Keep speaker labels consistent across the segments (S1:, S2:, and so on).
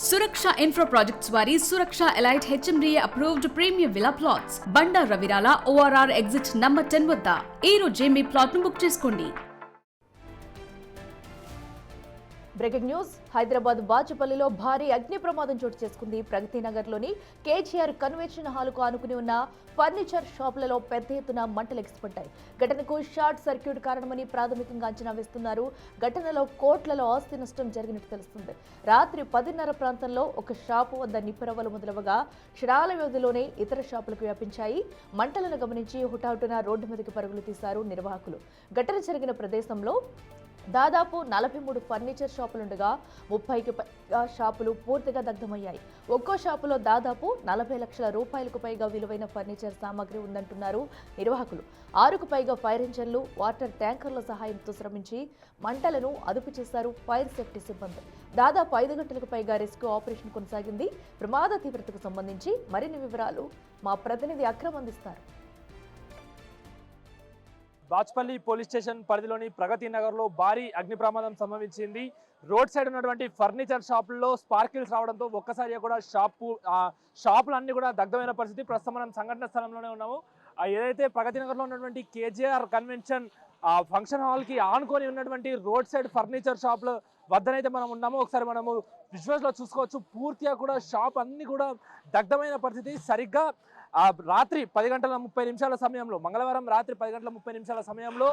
S1: Suraksha Infra Projects వారి Suraksha Elite HMDA approved premium villa plots. బండా రవిరాల ORR exit number 10 వద్ద ఈ రోజే మీ ప్లాట్ ను బుక్ చేసుకోండి.
S2: Breaking news. హైదరాబాద్ బాచుపల్లిలో భారీ అగ్ని ప్రమాదం చోటు చేసుకుంది. ప్రగతి నగర్లోని కేజీఆర్ కన్వెన్షన్ హాలుకు ఆనుకుని ఉన్న ఫర్నిచర్ షాపులలో పెద్ద ఎత్తున మంటలు ఎగిసిపడ్డాయి. ఘటనకు షార్ట్ సర్క్యూట్ కారణమని ప్రాథమికంగా అంచనా వేస్తున్నారు. ఘటనలో కోట్లలో ఆస్తి నష్టం జరిగినట్టు తెలుస్తుంది. రాత్రి 10:30 ప్రాంతంలో ఒక షాపు వద్ద నిప్పురవ్వలు మొదలవగా క్షణాల వ్యవధిలోనే ఇతర షాపులకు వ్యాపించాయి. మంటలను గమనించి హుటాహుటిన రోడ్డు మీదకి పరుగులు తీశారు నిర్వాహకులు. ఘటన జరిగిన ప్రదేశంలో దాదాపు 43 ఫర్నిచర్ షాపులుండగా 30కి పైగా షాపులు పూర్తిగా దగ్ధమయ్యాయి. ఒక్కో షాపులో దాదాపు 40 లక్షల రూపాయలకు పైగా విలువైన ఫర్నిచర్ సామాగ్రి ఉందంటున్నారు నిర్వాహకులు. 6కు పైగా ఫైర్ ఇంజన్లు, వాటర్ ట్యాంకర్ల సహాయంతో శ్రమించి మంటలను అదుపు చేశారు ఫైర్ సేఫ్టీ సిబ్బంది. దాదాపు 5 గంటలకు పైగా రెస్క్యూ ఆపరేషన్ కొనసాగింది. ప్రమాద తీవ్రతకు సంబంధించి మరిన్ని వివరాలు మా ప్రతినిధి అక్రమ్ అందిస్తారు.
S3: బాచుపల్లి పోలీస్ స్టేషన్ పరిధిలోని ప్రగతి నగర్లో భారీ అగ్ని ప్రమాదం సంభవించింది. రోడ్ సైడ్ ఉన్నటువంటి ఫర్నిచర్ షాపుల్లో స్పార్కిల్స్ రావడంతో ఒక్కసారిగా కూడా షాపులన్నీ కూడా దగ్ధమైన పరిస్థితి. ప్రస్తుతం మనం సంఘటన స్థలంలోనే ఉన్నాము. ఏదైతే ప్రగతి నగర్లో ఉన్నటువంటి కేజీఆర్ కన్వెన్షన్ ఫంక్షన్ హాల్కి ఆనుకొని ఉన్నటువంటి రోడ్ సైడ్ ఫర్నిచర్ షాపుల వద్దనైతే మనం ఉన్నాము. ఒకసారి మనము విజువల్స్లో చూసుకోవచ్చు. పూర్తిగా కూడా షాప్ అన్ని కూడా దగ్ధమైన పరిస్థితి. సరిగ్గా రాత్రి 10:30 సమయంలో, మంగళవారం రాత్రి 10:30 సమయంలో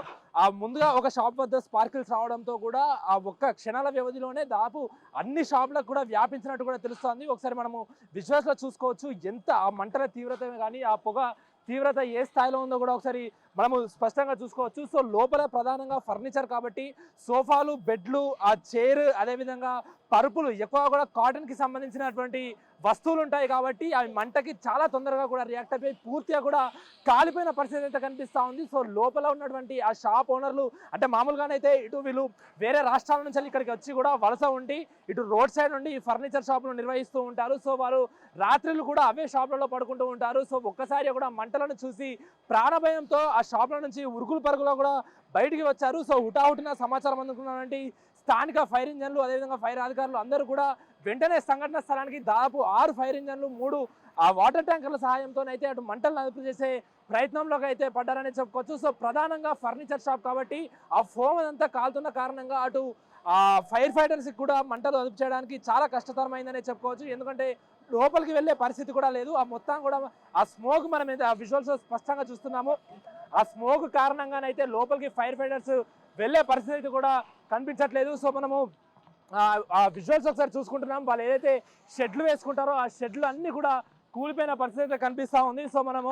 S3: ముందుగా ఒక షాప్ వద్ద స్పార్కిల్స్ రావడంతో కూడా ఆ ఒక్క క్షణాల వ్యవధిలోనే దాదాపు అన్ని షాపులకు కూడా వ్యాపించినట్టు కూడా తెలుస్తోంది. ఒకసారి మనము విజువల్స్లో చూసుకోవచ్చు. ఎంత ఆ మంటల తీవ్రత కానీ ఆ పొగ తీవ్రత ఏ స్థాయిలో ఉందో కూడా ఒకసారి మనము స్పష్టంగా చూసుకోవచ్చు. సో లోపల ప్రధానంగా ఫర్నిచర్ కాబట్టి సోఫాలు, బెడ్లు, ఆ చైర్, అదేవిధంగా పరుపులు, ఎక్కువ కూడా కాటన్కి సంబంధించినటువంటి వస్తువులు ఉంటాయి కాబట్టి అవి మంటకి చాలా తొందరగా కూడా రియాక్ట్ అయిపోయి పూర్తిగా కూడా కాలిపోయిన పరిస్థితి అయితే కనిపిస్తూ ఉంది. సో లోపల ఉన్నటువంటి ఆ షాప్ ఓనర్లు అంటే మామూలుగానైతే ఇటు వీళ్ళు వేరే రాష్ట్రాల నుంచి ఇక్కడికి వచ్చి కూడా వలస ఉండి ఇటు రోడ్ సైడ్ నుండి ఈ ఫర్నిచర్ షాపులు నిర్వహిస్తూ ఉంటారు. సో వారు రాత్రులు కూడా అవే షాపులలో పడుకుంటూ ఉంటారు. సో ఒక్కసారి కూడా మంటలను చూసి ప్రాణభయంతో ఆ షాపుల నుంచి ఉరుకులు పరుగులో కూడా బయటికి వచ్చారు. సో హుటాహుటిన సమాచారం అందుకున్నటువంటి స్థానిక ఫైర్ ఇంజన్లు, అదేవిధంగా ఫైర్ అధికారులు అందరూ కూడా వెంటనే సంఘటన స్థలానికి దాదాపు 6 ఫైర్ ఇంజన్లు, 3 వాటర్ ట్యాంకర్ల సహాయంతోనైతే అటు మంటలను అదుపు చేసే ప్రయత్నంలోకి అయితే పడ్డారని చెప్పుకోవచ్చు. సో ప్రధానంగా ఫర్నిచర్ షాప్ కాబట్టి ఆ ఫోమ్ అంతా కాలుతున్న కారణంగా అటు ఫైర్ ఫైటర్స్కి కూడా మంటలు అదుపు చేయడానికి చాలా కష్టతరమైందనే చెప్పుకోవచ్చు. ఎందుకంటే లోపలికి వెళ్ళే పరిస్థితి కూడా లేదు. ఆ మొత్తం కూడా ఆ స్మోక్ మనం ఆ విజువల్స్ స్పష్టంగా చూస్తున్నాము. ఆ స్మోక్ కారణంగానైతే లోపలికి ఫైర్ ఫైటర్స్ వెళ్ళే పరిస్థితి కూడా కనిపించట్లేదు. సో మనము ఆ విజువల్స్ ఒకసారి చూసుకుంటున్నాం. వాళ్ళు ఏదైతే షెడ్లు వేసుకుంటారో ఆ షెడ్లు అన్నీ కూడా కూలిపోయిన పరిస్థితి కనిపిస్తూ ఉంది. సో మనము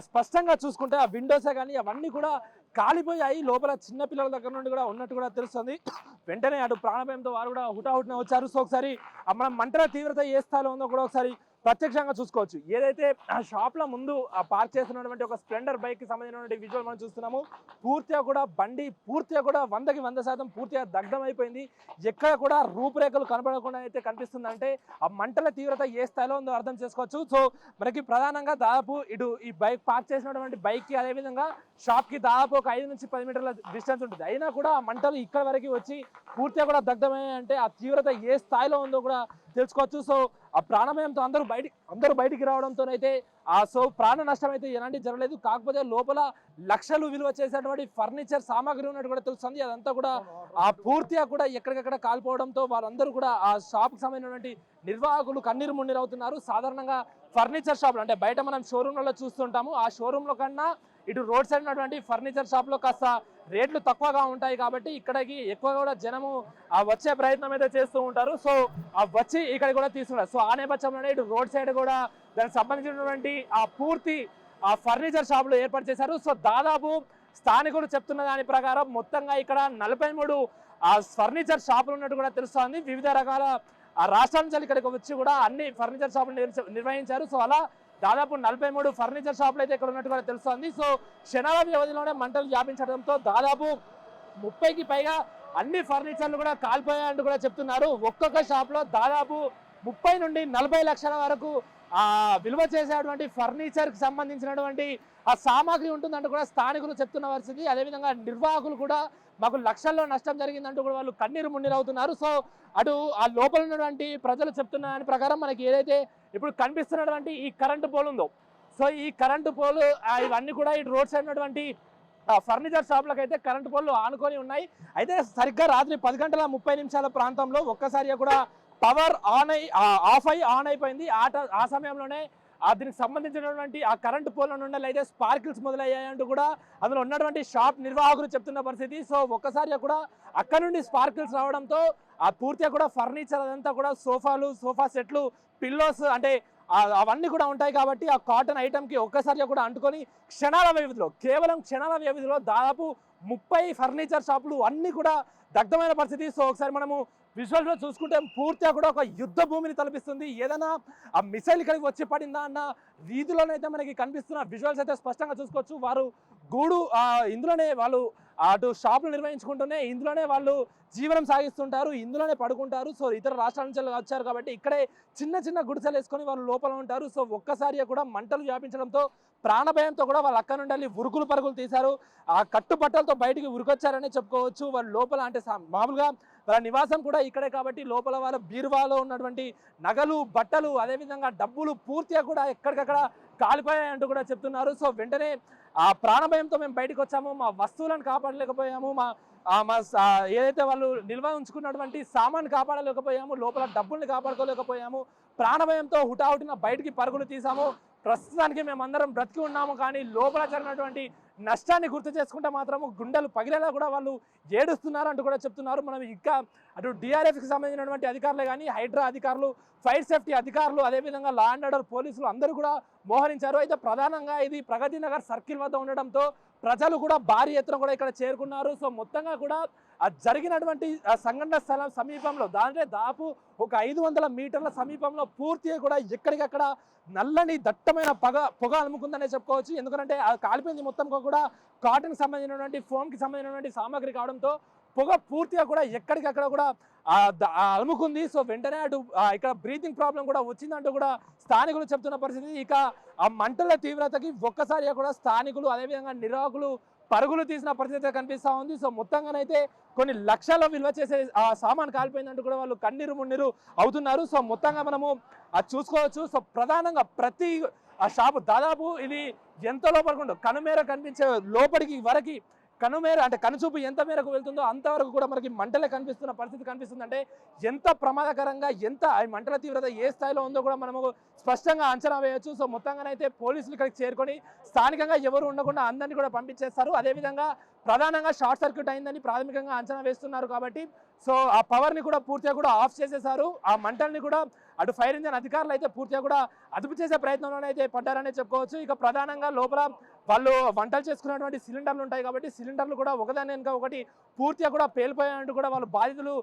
S3: స్పష్టంగా చూసుకుంటే ఆ విండోసే కానీ అవన్నీ కూడా కాలిపోయాయి. లోపల చిన్నపిల్లల దగ్గర నుండి కూడా ఉన్నట్టు కూడా తెలుస్తుంది. వెంటనే అటు ప్రాణభయంతో వారు కూడా హుటాహుటిన వచ్చారు. సో ఒకసారి మనం మంటల తీవ్రత ఏ స్థాయిలో ఉందో కూడా ఒకసారి ప్రత్యక్షంగా చూసుకోవచ్చు. ఏదైతే ఆ షాప్ల ముందు పార్క్ చేస్తున్నటువంటి ఒక స్ప్లెండర్ బైక్కి సంబంధించినటువంటి విజువల్ మనం చూస్తున్నాము. పూర్తిగా కూడా బండి పూర్తిగా కూడా 100కి 100% పూర్తిగా దగ్ధమైపోయింది. ఎక్కడ కూడా రూపురేఖలు కనపడకుండా అయితే కనిపిస్తుంది. అంటే ఆ మంటల తీవ్రత ఏ స్థాయిలో ఉందో అర్థం చేసుకోవచ్చు. సో మనకి ప్రధానంగా దాదాపు ఇటు ఈ బైక్ పార్క్ చేసినటువంటి బైక్కి అదేవిధంగా షాప్కి దాదాపు ఒక 5 నుంచి 10 మీటర్ల డిస్టెన్స్ ఉంటుంది. అయినా కూడా ఆ మంటలు ఇక్కడ వరకు వచ్చి పూర్తిగా కూడా దగ్ధమయ్యాయి. అంటే ఆ తీవ్రత ఏ స్థాయిలో ఉందో కూడా తెలుసుకోవచ్చు. సో ఆ ప్రాణభయంతో అందరూ బయటికి రావడంతోనైతే సో ప్రాణ నష్టం అయితే ఎలాంటి జరగలేదు. కాకపోతే లోపల లక్షలు విలువ చేసేటువంటి ఫర్నిచర్ సామాగ్రి ఉన్నట్టు కూడా తెలుస్తుంది. అదంతా కూడా పూర్తిగా కూడా ఎక్కడికక్కడ కాలిపోవడంతో వాళ్ళందరూ కూడా ఆ షాప్కి సంబంధించినటువంటి నిర్వాహకులు కన్నీరు మున్నీరు అవుతున్నారు. సాధారణంగా ఫర్నిచర్ షాపులు అంటే బయట మనం షోరూమ్లలో చూస్తుంటాము. ఆ షోరూంలో కన్నా ఇటు రోడ్ సైడ్ ఉన్నటువంటి ఫర్నిచర్ షాప్లో కాస్త రేట్లు తక్కువగా ఉంటాయి కాబట్టి ఇక్కడికి ఎక్కువ కూడా జనము వచ్చే ప్రయత్నం అయితే చేస్తూ ఉంటారు. సో వచ్చి ఇక్కడ కూడా తీసుకుంటారు. సో ఆ నేపథ్యంలోనే ఇటు రోడ్ సైడ్ కూడా దానికి సంబంధించినటువంటి పూర్తి ఫర్నిచర్ షాపులు ఏర్పాటు చేశారు. సో దాదాపు స్థానికులు చెప్తున్న దాని ప్రకారం మొత్తంగా ఇక్కడ 43 ఫర్నిచర్ షాపులు ఉన్నట్టు కూడా తెలుస్తోంది. వివిధ రకాల రాష్ట్రాల నుంచి ఇక్కడికి వచ్చి కూడా అన్ని ఫర్నిచర్ షాపులు నిర్వహించారు. సో అలా దాదాపు 43 ఫర్నిచర్ షాపులు అయితే ఇక్కడ ఉన్నట్టు కూడా తెలుస్తోంది. సో క్షణాల వ్యవధిలోనే మంటలు వ్యాపించడంతో దాదాపు 30కి పైగా అన్ని ఫర్నిచర్లు కూడా కాలిపోయాయంటూ కూడా చెప్తున్నారు. ఒక్కొక్క షాప్లో దాదాపు 30 నుండి 40 లక్షల వరకు విలువ చేసేటువంటి ఫర్నిచర్కి సంబంధించినటువంటి ఆ సామాగ్రి ఉంటుందంటూ కూడా స్థానికులు చెప్తున్న పరిస్థితి. అదేవిధంగా నిర్వాహకులు కూడా మాకు లక్షల్లో నష్టం జరిగిందంటూ కూడా వాళ్ళు కన్నీరు మున్నీరు అవుతున్నారు. సో అటు ఆ లోపల ఉన్నటువంటి ప్రజలు చెప్తున్న దాని ప్రకారం మనకి ఏదైతే ఇప్పుడు కనిపిస్తున్నటువంటి ఈ కరెంటు పోల్ ఉందో, సో ఈ కరెంటు పోల్ ఇవన్నీ కూడా ఈ రోడ్ సైడ్ ఉన్నటువంటి ఫర్నిచర్ షాపులకు అయితే కరెంటు పోల్లు ఆనుకొని ఉన్నాయి. అయితే సరిగ్గా రాత్రి 10:30 ప్రాంతంలో ఒక్కసారిగా కూడా పవర్ ఆఫ్ అయ్యి ఆన్ అయిపోయింది. ఆ సమయంలోనే దీనికి సంబంధించినటువంటి ఆ కరెంటు పోల్ నుండి అయితే స్పార్కిల్స్ మొదలయ్యాయంటూ కూడా అందులో ఉన్నటువంటి షాప్ నిర్వాహకులు చెప్తున్న పరిస్థితి. సో ఒక్కసారిగా కూడా అక్కడ నుండి స్పార్కిల్స్ రావడంతో పూర్తిగా కూడా ఫర్నిచర్ అదంతా కూడా సోఫా సెట్లు, పిల్లోస్ అంటే అవన్నీ కూడా ఉంటాయి కాబట్టి ఆ కాటన్ ఐటమ్కి ఒక్కసారిగా కూడా అంటుకొని కేవలం క్షణాల వ్యవధిలో దాదాపు 30 ఫర్నిచర్ షాపులు అన్నీ కూడా దగ్ధమైన పరిస్థితి. సో ఒకసారి మనము విజువల్స్లో చూసుకుంటే పూర్తిగా కూడా ఒక యుద్ధ భూమిని తలపిస్తుంది. ఏదైనా ఆ మిసైల్ ఇక్కడికి వచ్చి పడిందా అన్న రీతిలోనైతే మనకి కనిపిస్తున్న విజువల్స్ అయితే స్పష్టంగా చూసుకోవచ్చు. వారు ఇందులోనే వాళ్ళు అటు షాపులు నిర్వహించుకుంటూనే ఇందులోనే వాళ్ళు జీవనం సాగిస్తుంటారు, ఇందులోనే పడుకుంటారు. సో ఇతర రాష్ట్రాల నుంచి వచ్చారు కాబట్టి ఇక్కడే చిన్న చిన్న గుడిసెలు వేసుకొని వాళ్ళు లోపల ఉంటారు. సో ఒక్కసారిగా కూడా మంటలు వ్యాపించడంతో ప్రాణభయంతో కూడా వాళ్ళు అక్కడ నుండి ఉరుకులు పరుగులు తీశారు. ఆ కట్టుబట్టలతో బయటికి ఉరికొచ్చారని చెప్పుకోవచ్చు. వాళ్ళు లోపల అంటే మామూలుగా వాళ్ళ నివాసం కూడా ఇక్కడే కాబట్టి లోపల వాళ్ళ బీరువాలో ఉన్నటువంటి నగలు, బట్టలు, అదేవిధంగా డబ్బులు పూర్తిగా కూడా ఎక్కడికక్కడ కాలిపోయాయంటూ కూడా చెప్తున్నారు. సో వెంటనే ఆ ప్రాణభయంతో మేము బయటకు వచ్చాము, మా వస్తువులను కాపాడలేకపోయాము, మా ఏదైతే వాళ్ళు నిల్వ ఉంచుకున్నటువంటి సామాన్ కాపాడలేకపోయాము, లోపల డబ్బుల్ని కాపాడుకోలేకపోయాము, ప్రాణభయంతో హుటాహుటిన బయటికి పరుగులు తీసాము. ప్రస్తుతానికి మేమందరం బ్రతికి ఉన్నాము, కానీ లోపల జరిగినటువంటి నష్టాన్ని గుర్తు చేసుకుంటే మాత్రము గుండెలు పగిలేలా కూడా వాళ్ళు ఏడుస్తున్నారు అంటూ కూడా చెప్తున్నారు. మనం ఇంకా అటు డిఆర్ఎఫ్కి సంబంధించినటువంటి అధికారులే కానీ హైడ్రా అధికారులు, ఫైర్ సేఫ్టీ అధికారులు, అదేవిధంగా లా అండ్ ఆర్డర్ పోలీసులు అందరూ కూడా మోహరించారు. అయితే ప్రధానంగా ఇది ప్రగతి నగర్ సర్కిల్ వద్ద ఉండడంతో ప్రజలు కూడా భారీ ఎత్తున కూడా ఇక్కడ చేరుకున్నారు. సో మొత్తంగా కూడా జరిగినటువంటి సంఘటన స్థలం సమీపంలో దాదాపు ఒక 500 మీటర్ల సమీపంలో పూర్తిగా కూడా ఎక్కడికక్కడ నల్లని దట్టమైన పొగ అలుముకుందనే చెప్పుకోవచ్చు. ఎందుకంటే కాలిపోయింది మొత్తం కూడా కాటన్కి సంబంధించినటువంటి ఫోమ్కి సంబంధించినటువంటి సామాగ్రి కావడంతో పొగ పూర్తిగా కూడా ఎక్కడికక్కడ కూడా అలుముకుంది. సో వెంటనే అటు ఇక్కడ బ్రీతింగ్ ప్రాబ్లం కూడా వచ్చిందంటూ కూడా స్థానికులు చెప్తున్న పరిస్థితి. ఇక ఆ మంటల తీవ్రతకి ఒక్కసారిగా కూడా స్థానికులు అదేవిధంగా నిర్వాహకులు పరుగులు తీసిన పరిస్థితి కనిపిస్తూ ఉంది. సో మొత్తంగానైతే కొన్ని లక్షల విలువ చేసే సామాన్ కాలిపోయిందంటూ కూడా వాళ్ళు కన్నీరు మున్నీరు అవుతున్నారు. సో మొత్తంగా మనము అది చూసుకోవచ్చు. సో ప్రధానంగా ప్రతి షాపు దాదాపు ఇది ఎంత లోపలికి కనుమేర కనిపించే లోపలికి వరకు కనుమేర అంటే కనుచూపు ఎంత మేరకు వెళ్తుందో అంతవరకు కూడా మనకి మంటలే కనిపిస్తున్న పరిస్థితి కనిపిస్తుంది. అంటే ఎంత ప్రమాదకరంగా ఎంత మంటల తీవ్రత ఏ స్థాయిలో ఉందో కూడా మనము స్పష్టంగా అంచనా వేయవచ్చు. సో మొత్తంగానైతే పోలీసులు ఇక్కడికి చేరుకొని స్థానికంగా ఎవరు ఉండకుండా అందరినీ కూడా పంపించేస్తారు. అదేవిధంగా ప్రధానంగా షార్ట్ సర్క్యూట్ అయిందని ప్రాథమికంగా అంచనా వేస్తున్నారు కాబట్టి సో ఆ పవర్ని కూడా పూర్తిగా కూడా ఆఫ్ చేసేసారు. ఆ మంటల్ని కూడా అటు ఫైర్ ఇంజన్ అధికారులు అయితే పూర్తిగా కూడా అదుపు చేసే ప్రయత్నంలోనే అయితే పడ్డారనే చెప్పుకోవచ్చు. ఇక ప్రధానంగా లోపల వాళ్ళు వంటలు చేసుకున్నటువంటి సిలిండర్లు ఉంటాయి కాబట్టి సిలిండర్లు కూడా ఒకదాని వెనుక ఒకటి పూర్తిగా కూడా పేలిపోయాయంటూ కూడా వాళ్ళు బాధితులు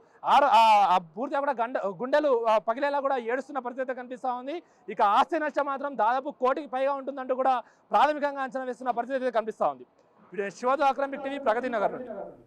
S3: పూర్తిగా కూడా గుండెలు పగిలేలా కూడా ఏడుస్తున్న పరిస్థితి కనిపిస్తూ ఉంది. ఇక ఆస్తి నష్టం మాత్రం దాదాపు 1 కోటికి పైగా ఉంటుందంటూ కూడా ప్రాథమికంగా అంచనా వేస్తున్న పరిస్థితి కనిపిస్తూ ఉంది. శివతో అక్రమ్ టీవీ ప్రగతి నగర్ నుండి.